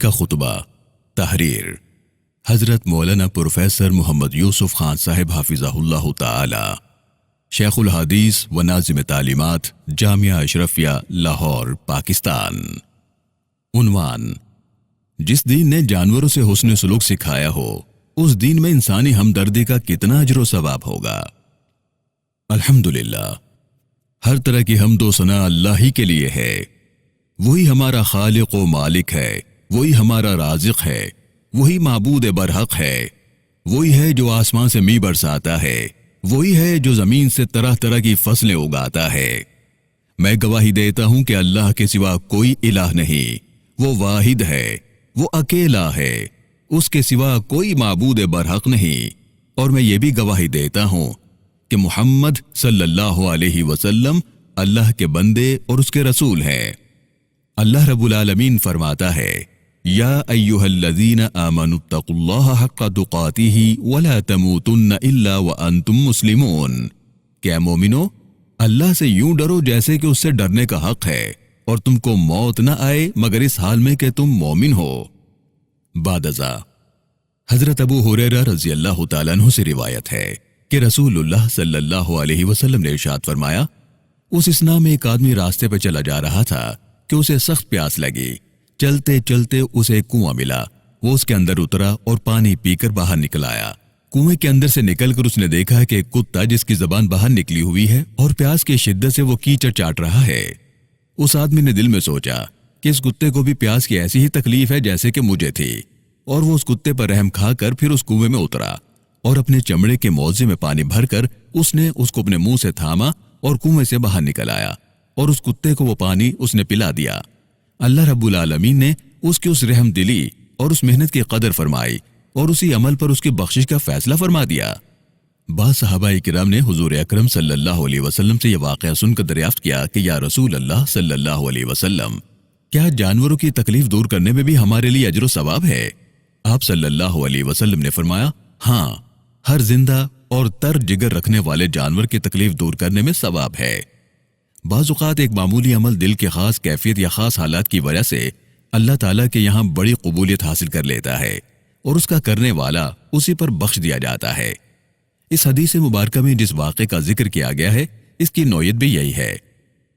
کا خطبہ تحریر حضرت مولانا پروفیسر محمد یوسف خان صاحب حافظہ اللہ تعالی، شیخ الحدیث و ناظم تعلیمات جامعہ اشرفیہ لاہور پاکستان۔ عنوان: جس دین نے جانوروں سے حسن سلوک سکھایا ہو اس دین میں انسانی ہمدردی کا کتنا اجر و ثواب ہوگا۔ الحمدللہ، ہر طرح کی حمد و ثنا اللہ ہی کے لیے ہے۔ وہی ہمارا خالق و مالک ہے، وہی ہمارا رازق ہے، وہی معبود برحق ہے، وہی ہے جو آسمان سے می برساتا ہے، وہی ہے جو زمین سے طرح طرح کی فصلیں اگاتا ہے۔ میں گواہی دیتا ہوں کہ اللہ کے سوا کوئی الہ نہیں، وہ واحد ہے، وہ اکیلا ہے، اس کے سوا کوئی معبود برحق نہیں۔ اور میں یہ بھی گواہی دیتا ہوں کہ محمد صلی اللہ علیہ وسلم اللہ کے بندے اور اس کے رسول ہیں۔ اللہ رب العالمین فرماتا ہے: یا ایھا الذین آمنوا اتقوا اللہ حق تقاتہ ولا تموتن الا وانتم مسلمون، کہ اے مومنو، اللہ سے یوں ڈرو جیسے کہ اس سے ڈرنے کا حق ہے، اور تم کو موت نہ آئے مگر اس حال میں کہ تم مومن ہو۔ بعد ازاں حضرت ابو ہریرہ رضی اللہ تعالیٰ عنہ سے روایت ہے کہ رسول اللہ صلی اللہ علیہ وسلم نے ارشاد فرمایا: اس اثنا میں ایک آدمی راستے پہ چلا جا رہا تھا کہ اسے سخت پیاس لگی۔ چلتے چلتے اسے ایک کنواں ملا، وہ اس کے اندر اترا اور پانی پی کر باہر نکل آیا۔ کنویں کے اندر سے نکل کر اس نے دیکھا کہ ایک کتا جس کی زبان باہر نکلی ہوئی ہے اور پیاس کی شدت سے وہ کیچڑ چاٹ رہا ہے۔ اس آدمی نے دل میں سوچا کہ اس کتے کو بھی پیاس کی ایسی ہی تکلیف ہے جیسے کہ مجھے تھی، اور وہ اس کتے پر رحم کھا کر پھر اس کنویں میں اترا اور اپنے چمڑے کے موزے میں پانی بھر کر اس نے اس کو اپنے منہ سے تھاما اور کنویں سے باہر نکل آیا، اور اس کتے کو وہ پانی اس نے پلا دیا۔ اللہ رب العالمین نے اس کی اس رحم دلی اور اس محنت کی قدر فرمائی اور اسی عمل پر اس کی بخشش کا فیصلہ فرما دیا۔ بعض صحابہ کرام نے حضور اکرم صلی اللہ علیہ وسلم سے یہ واقعہ سن کر دریافت کیا کہ یا رسول اللہ صلی اللہ علیہ وسلم، کیا جانوروں کی تکلیف دور کرنے میں بھی ہمارے لیے اجر و ثواب ہے؟ آپ صلی اللہ علیہ وسلم نے فرمایا: ہاں، ہر زندہ اور تر جگر رکھنے والے جانور کی تکلیف دور کرنے میں ثواب ہے۔ بعض اوقات ایک معمولی عمل دل کے خاص کیفیت یا خاص حالات کی وجہ سے اللہ تعالیٰ کے یہاں بڑی قبولیت حاصل کر لیتا ہے، اور اس کا کرنے والا اسی پر بخش دیا جاتا ہے۔ اس حدیث مبارکہ میں جس واقعے کا ذکر کیا گیا ہے اس کی نوعیت بھی یہی ہے۔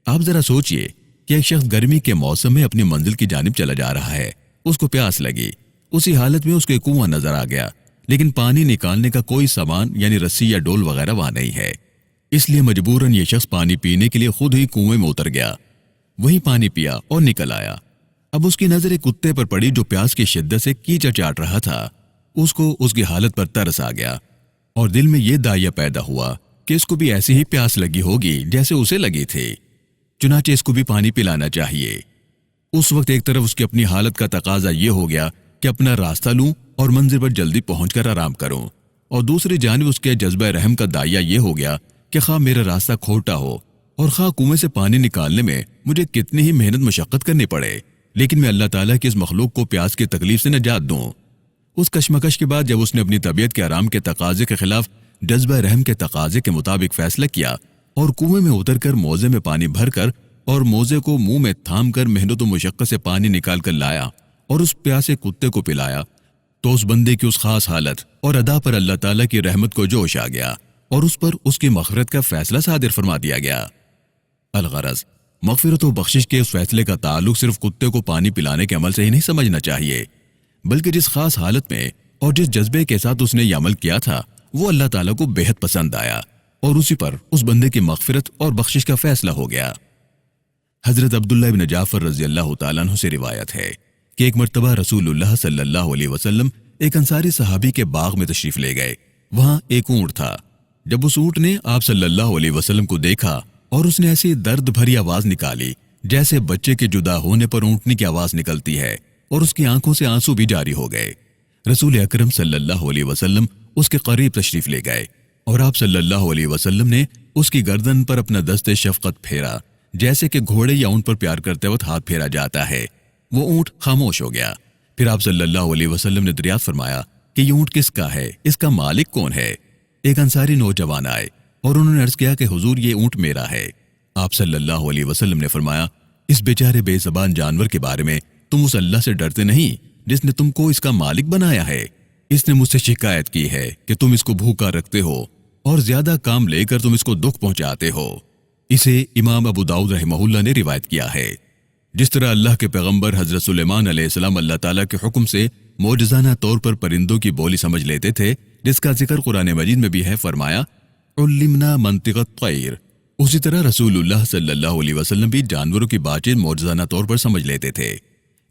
آپ ذرا سوچئے کہ ایک شخص گرمی کے موسم میں اپنی منزل کی جانب چلا جا رہا ہے، اس کو پیاس لگی، اسی حالت میں اس کے کنواں نظر آ گیا، لیکن پانی نکالنے کا کوئی سامان یعنی رسی یا ڈول وغیرہ وہاں نہیں ہے، اس لیے مجبوراً یہ شخص پانی پینے کے لیے خود ہی کنویں میں اتر گیا، وہی پانی پیا اور نکل آیا۔ اب اس کی نظر ایک کتے پر پڑی جو پیاس کی شدت سے کیچڑ چاٹ رہا تھا۔ اس کو اس کی حالت پر ترس آ گیا اور دل میں یہ داعیہ پیدا ہوا کہ اس کو بھی ایسی ہی پیاس لگی ہوگی جیسے اسے لگی تھی، چنانچہ اس کو بھی پانی پلانا چاہیے۔ اس وقت ایک طرف اس کی اپنی حالت کا تقاضا یہ ہو گیا کہ اپنا راستہ لوں اور منزل پر جلدی پہنچ کر آرام کروں، اور دوسری جانب اس کے جذبہ رحم کا داعیہ یہ ہو گیا کہ خواہ میرا راستہ کھوٹا ہو اور خواہ کنویں سے پانی نکالنے میں مجھے کتنی ہی محنت مشقت کرنی پڑے، لیکن میں اللہ تعالیٰ کی اس مخلوق کو پیاس کی تکلیف سے نجات دوں۔ اس کشمکش کے بعد جب اس نے اپنی طبیعت کے آرام کے تقاضے کے خلاف جذبہ رحم کے تقاضے کے مطابق فیصلہ کیا اور کنویں میں اتر کر موزے میں پانی بھر کر اور موزے کو منہ میں تھام کر محنت و مشقت سے پانی نکال کر لایا اور اس پیاسے کتے کو پلایا، تو اس بندے کی اس خاص حالت اور ادا پر اللہ تعالیٰ کی رحمت کو جوش آ گیا اور اس پر اس کی مغفرت کا فیصلہ صادر فرما دیا گیا۔ الغرض، مغفرت و بخشش کے اس فیصلے کا تعلق صرف کتے کو پانی پلانے کے عمل سے ہی نہیں سمجھنا چاہیے، بلکہ جس خاص حالت میں اور جس جذبے کے ساتھ اس نے یہ عمل کیا تھا وہ اللہ تعالیٰ کو بے حد پسند آیا اور اسی پر اس بندے کی مغفرت اور بخشش کا فیصلہ ہو گیا۔ حضرت عبداللہ بن جعفر رضی اللہ تعالیٰ عنہ سے روایت ہے کہ ایک مرتبہ رسول اللہ صلی اللہ علیہ وسلم ایک انصاری صحابی کے باغ میں تشریف لے گئے۔ وہاں ایک اونٹ تھا۔ جب اس اونٹ نے آپ صلی اللہ علیہ وسلم کو دیکھا اور اس نے ایسی درد بھری آواز نکالی جیسے بچے کے جدا ہونے پر اونٹنی کی آواز نکلتی ہے، اور اس کی آنکھوں سے آنسو بھی جاری ہو گئے، رسول اکرم صلی اللہ علیہ وسلم اس کے قریب تشریف لے گئے اور آپ صلی اللہ علیہ وسلم نے اس کی گردن پر اپنا دست شفقت پھیرا، جیسے کہ گھوڑے یا اونٹ پر پیار کرتے وقت ہاتھ پھیرا جاتا ہے۔ وہ اونٹ خاموش ہو گیا۔ پھر آپ صلی اللہ علیہ وسلم نے دریافت فرمایا کہ یہ اونٹ کس کا ہے، اس کا مالک کون ہے؟ ایک انصاری نوجوان آئے اور انہوں نے عرض کیا کہ حضور یہ اونٹ میرا ہے۔ آپ صلی اللہ علیہ وسلم نے فرمایا، اس بیچارے بے زبان جانور کے بارے میں تم اس اللہ سے ڈرتے نہیں جس نے تم کو اس کا مالک بنایا ہے؟ اس نے مجھ سے شکایت کی ہے کہ تم اس کو بھوکا رکھتے ہو اور زیادہ کام لے کر تم اس کو دکھ پہنچاتے ہو۔ اسے امام ابو داؤد رحمہ اللہ نے روایت کیا ہے۔ جس طرح اللہ کے پیغمبر حضرت سلیمان علیہ السلام اللہ تعالیٰ کے حکم سے معجزانہ طور پر پرندوں کی بولی سمجھ لیتے تھے، جس کا ذکر قرآن مجید میں بھی ہے، فرمایا علمنا منطق الطیر۔ اسی طرح رسول اللہ صلی اللہ علیہ وسلم بھی جانوروں کی بات چیت معجزانہ طور پر سمجھ لیتے تھے۔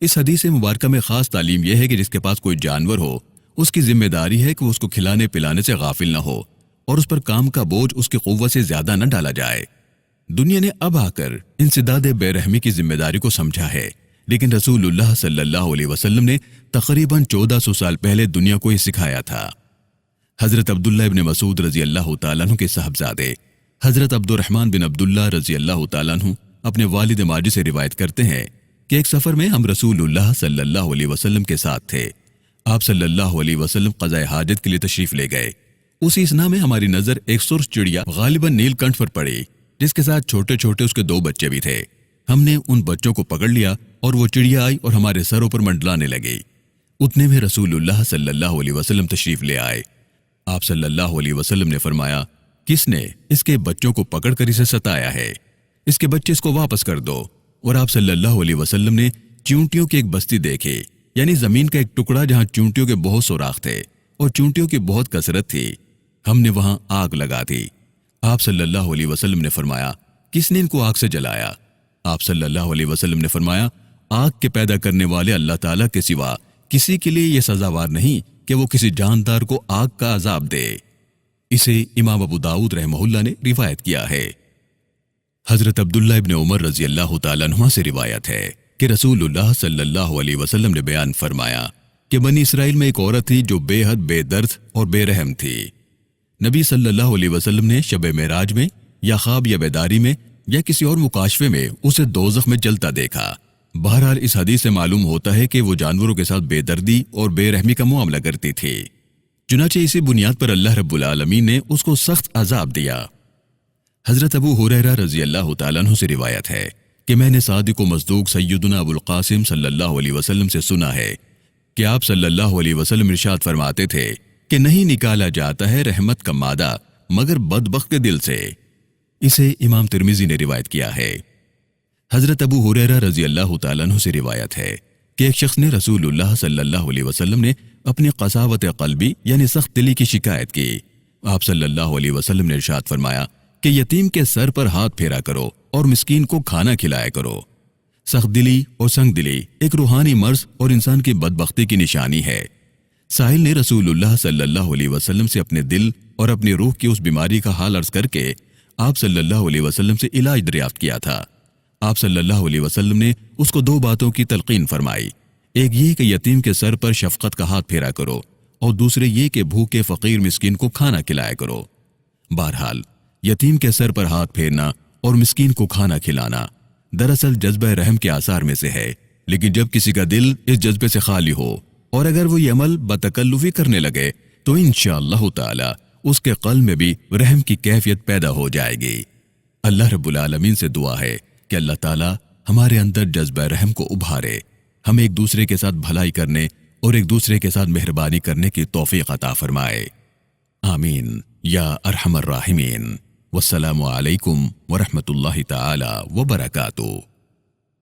اس حدیث مبارکہ میں خاص تعلیم یہ ہے کہ جس کے پاس کوئی جانور ہو، اس کی ذمہ داری ہے کہ وہ اس کو کھلانے پلانے سے غافل نہ ہو اور اس پر کام کا بوجھ اس کی قوت سے زیادہ نہ ڈالا جائے۔ دنیا نے اب آ کر انسداد بے رحمی کی ذمہ داری کو سمجھا ہے، لیکن رسول اللہ صلی اللہ علیہ وسلم نے تقریباً 1400 سال پہلے دنیا کو یہ سکھایا تھا۔ حضرت عبداللہ ابن مسعود رضی اللہ تعالیٰ عنہ کے صاحبزادے حضرت عبد الرحمن بن عبداللہ رضی اللہ تعالیٰ عنہ اپنے والد ماجد سے روایت کرتے ہیں کہ ایک سفر میں ہم رسول اللہ صلی اللہ علیہ وسلم کے ساتھ تھے۔ آپ صلی اللہ علیہ وسلم قضائے حاجت کے لیے تشریف لے گئے۔ اسی اثنا میں ہماری نظر ایک سرخ چڑیا غالباً نیل کنٹھ پر پڑی، جس کے ساتھ چھوٹے چھوٹے اس کے 2 بچے بھی تھے۔ ہم نے ان بچوں کو پکڑ لیا اور وہ چڑیا آئی اور ہمارے سروں پر منڈلانے لگی۔ اتنے میں رسول اللہ صلی اللہ علیہ وسلم تشریف لے آئے۔ آپ صلی اللہ علیہ وسلم نے فرمایا، کس نے اس کے بچوں کو پکڑ کر اسے ستایا ہے؟ اس کے بچے اس کو واپس کر دو۔ اور آپ صلی اللہ علیہ وسلم نے چونٹیوں کی ایک بستی دیکھی، یعنی زمین کا ایک ٹکڑا جہاں چونٹیوں کے بہت سوراخ تھے اور چونٹیوں کی بہت کثرت تھی۔ ہم نے وہاں آگ لگا دی۔ آپ صلی اللہ علیہ وسلم نے فرمایا، کس نے ان کو آگ سے جلایا؟ آپ صلی اللہ علیہ وسلم نے فرمایا، آگ کے پیدا کرنے والے اللہ تعالیٰ کے سوا کسی کے لیے یہ سزاوار نہیں کہ وہ کسی جاندار کو آگ کا عذاب دے۔ اسے امام ابو داؤد رحمہ اللہ نے روایت کیا ہے۔ حضرت عبداللہ ابن عمر رضی اللہ تعالیٰ عنہ سے روایت ہے کہ رسول اللہ صلی اللہ علیہ وسلم نے بیان فرمایا کہ بنی اسرائیل میں ایک عورت تھی جو بے حد بے درد اور بے رحم تھی۔ نبی صلی اللہ علیہ وسلم نے شب معراج میں یا خواب یا بیداری میں یا کسی اور مکاشفے میں اسے دوزخ میں جلتا دیکھا۔ بہرحال اس حدیث سے معلوم ہوتا ہے کہ وہ جانوروں کے ساتھ بے دردی اور بے رحمی کا معاملہ کرتی تھی۔ چنانچہ اسی بنیاد پر اللہ رب العالمین نے اس کو سخت عذاب دیا۔ حضرت ابو ہریرہ رضی اللہ تعالیٰ عنہ سے روایت ہے کہ میں نے صادق و مصدوق سیدنا ابو القاسم صلی اللہ علیہ وسلم سے سنا ہے کہ آپ صلی اللہ علیہ وسلم ارشاد فرماتے تھے کہ نہیں نکالا جاتا ہے رحمت کا مادہ مگر بدبخت کے دل سے۔ اسے امام ترمذی نے روایت کیا ہے۔ حضرت ابو ہریرہ رضی اللہ تعالیٰ عنہ سے روایت ہے کہ ایک شخص نے رسول اللہ صلی اللہ علیہ وسلم نے اپنی قساوت قلبی یعنی سخت دلی کی شکایت کی۔ آپ صلی اللہ علیہ وسلم نے ارشاد فرمایا کہ یتیم کے سر پر ہاتھ پھیرا کرو اور مسکین کو کھانا کھلایا کرو۔ سخت دلی اور سنگ دلی ایک روحانی مرض اور انسان کی بدبختی کی نشانی ہے۔ سائل نے رسول اللہ صلی اللہ علیہ وسلم سے اپنے دل اور اپنی روح کی اس بیماری کا حال عرض کر کے آپ صلی اللہ علیہ وسلم سے علاج دریافت کیا تھا۔ آپ صلی اللہ علیہ وسلم نے اس کو 2 باتوں کی تلقین فرمائی، ایک یہ کہ یتیم کے سر پر شفقت کا ہاتھ پھیرا کرو اور دوسرے یہ کہ بھوکے فقیر مسکین کو کھانا کھلایا کرو۔ بہرحال یتیم کے سر پر ہاتھ پھیرنا اور مسکین کو کھانا کھلانا دراصل جذبہ رحم کے آثار میں سے ہے، لیکن جب کسی کا دل اس جذبے سے خالی ہو اور اگر وہ یہ عمل بتکلفی کرنے لگے تو انشاءاللہ تعالی اس کے قلب میں بھی رحم کی کیفیت پیدا ہو جائے گی۔ اللہ رب العالمین سے دعا ہے کہ اللہ تعالی ہمارے اندر جذبہ رحم کو ابھارے، ہم ایک دوسرے کے ساتھ بھلائی کرنے اور ایک دوسرے کے ساتھ مہربانی کرنے کی توفیق عطا فرمائے، آمین یا ارحم الراحمین۔ والسلام علیکم ورحمۃ اللہ تعالی وبرکاتہ۔